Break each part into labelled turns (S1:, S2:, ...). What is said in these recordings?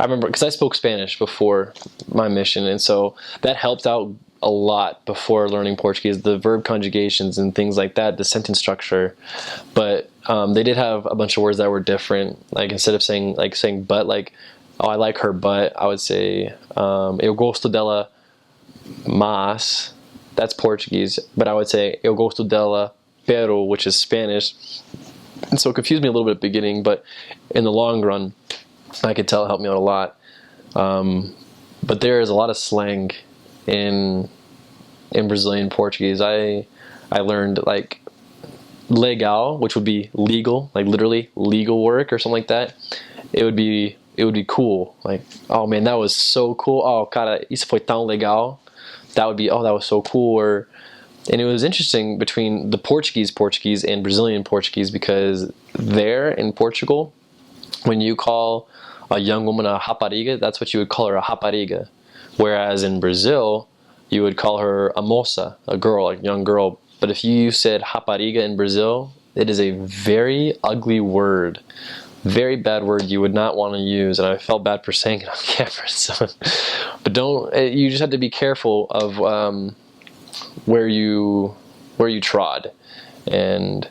S1: I remember because I spoke Spanish before my mission, and so that helped out a lot before learning Portuguese, the verb conjugations and things like that, the sentence structure. But they did have a bunch of words that were different. Like instead of saying but, like, oh, I like her butt, I would say eu gosto dela mas. That's Portuguese, but I would say eu gosto dela pero, which is Spanish. And so it confused me a little bit at the beginning, but in the long run, I could tell it helped me out a lot. But there is a lot of slang in Brazilian Portuguese. I learned like legal, which would be legal, like literally legal work or something like that. It would be cool. Like, oh man, that was so cool. Oh, cara, isso foi tão legal. That would be, oh, that was so cool. And it was interesting between the Portuguese and Brazilian Portuguese, because there in Portugal, when you call a young woman a rapariga, that's what you would call her, a rapariga. Whereas in Brazil, you would call her a moça, a girl, a young girl. But if you said rapariga in Brazil, it is a very ugly word. Very bad word you would not want to use, and I felt bad for saying it on camera. So, but you just have to be careful of where you trod, and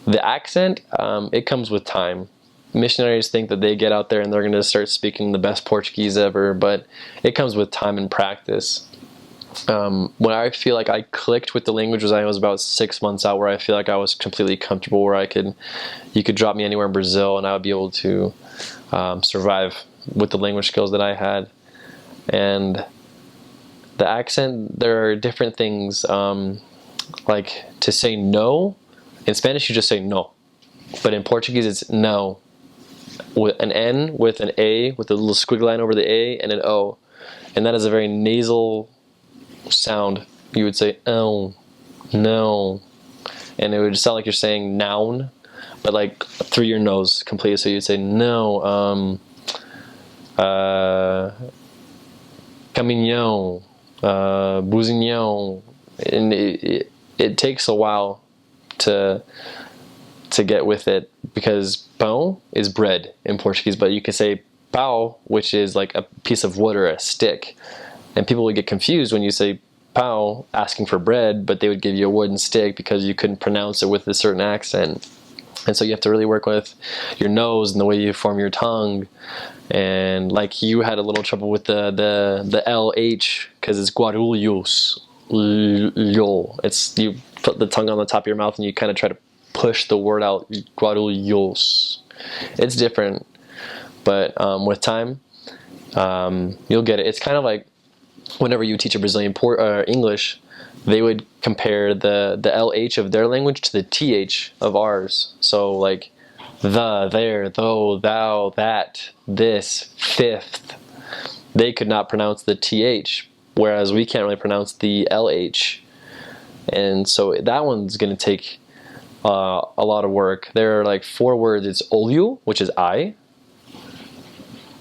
S1: the accent. It comes with time. Missionaries think that they get out there and they're going to start speaking the best Portuguese ever, but it comes with time and practice. When I feel like I clicked with the language was I was about 6 months out, where I feel like I was completely comfortable, where you could drop me anywhere in Brazil and I would be able to survive with the language skills that I had. And the accent, there are different things, like to say no. In Spanish you just say no, but in Portuguese it's no with an N, with an A, with a little squiggly line over the A, and an O, and that is a very nasal sound. You would say oh, no, and it would sound like you're saying noun, but like through your nose completely. So you'd say no, caminhão, buzinhão, and it takes a while to get with it, because pão is bread in Portuguese, but you can say pau, which is like a piece of wood or a stick. And people would get confused when you say pau, asking for bread, but they would give you a wooden stick because you couldn't pronounce it with a certain accent. And so you have to really work with your nose and the way you form your tongue. And like you had a little trouble with the LH, because it's Guarulhos. It's, you put the tongue on the top of your mouth and you kind of try to push the word out, Guarulhos. It's different, but with time, you'll get it. It's kind of like whenever you teach a Brazilian English, they would compare the LH of their language to the TH of ours. So like the, there, though, thou, that, this, fifth. They could not pronounce the TH, whereas we can't really pronounce the LH. And so that one's going to take a lot of work. There are like 4 words. It's oleo, which is I,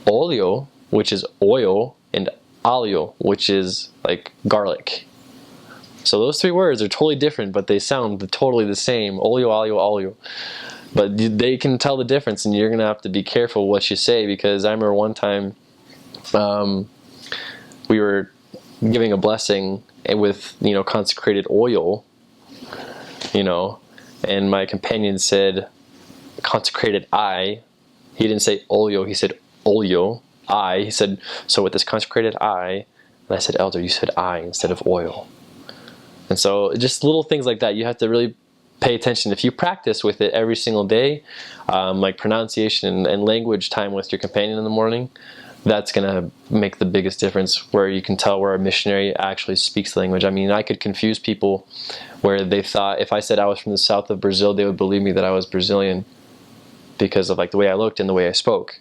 S1: óleo, which is oil, and alho, which is like garlic. So those 3 words are totally different, but they sound totally the same. Oleo, alho, alho. But they can tell the difference, and you're going to have to be careful what you say, because I remember one time we were giving a blessing with, consecrated oil, and my companion said consecrated I. He didn't say oleo, he said oleo, I. He said, so with this consecrated I, and I said, elder, you said I instead of oil. And so just little things like that, you have to really pay attention. If you practice with it every single day, like pronunciation and language time with your companion in the morning, that's going to make the biggest difference, where you can tell where a missionary actually speaks the language. I mean, I could confuse people where they thought if I said I was from the south of Brazil, they would believe me that I was Brazilian because of like the way I looked and the way I spoke.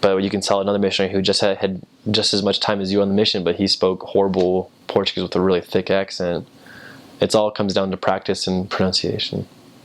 S1: But you can tell another missionary who just had just as much time as you on the mission, but he spoke horrible Portuguese with a really thick accent. It all comes down to practice and pronunciation.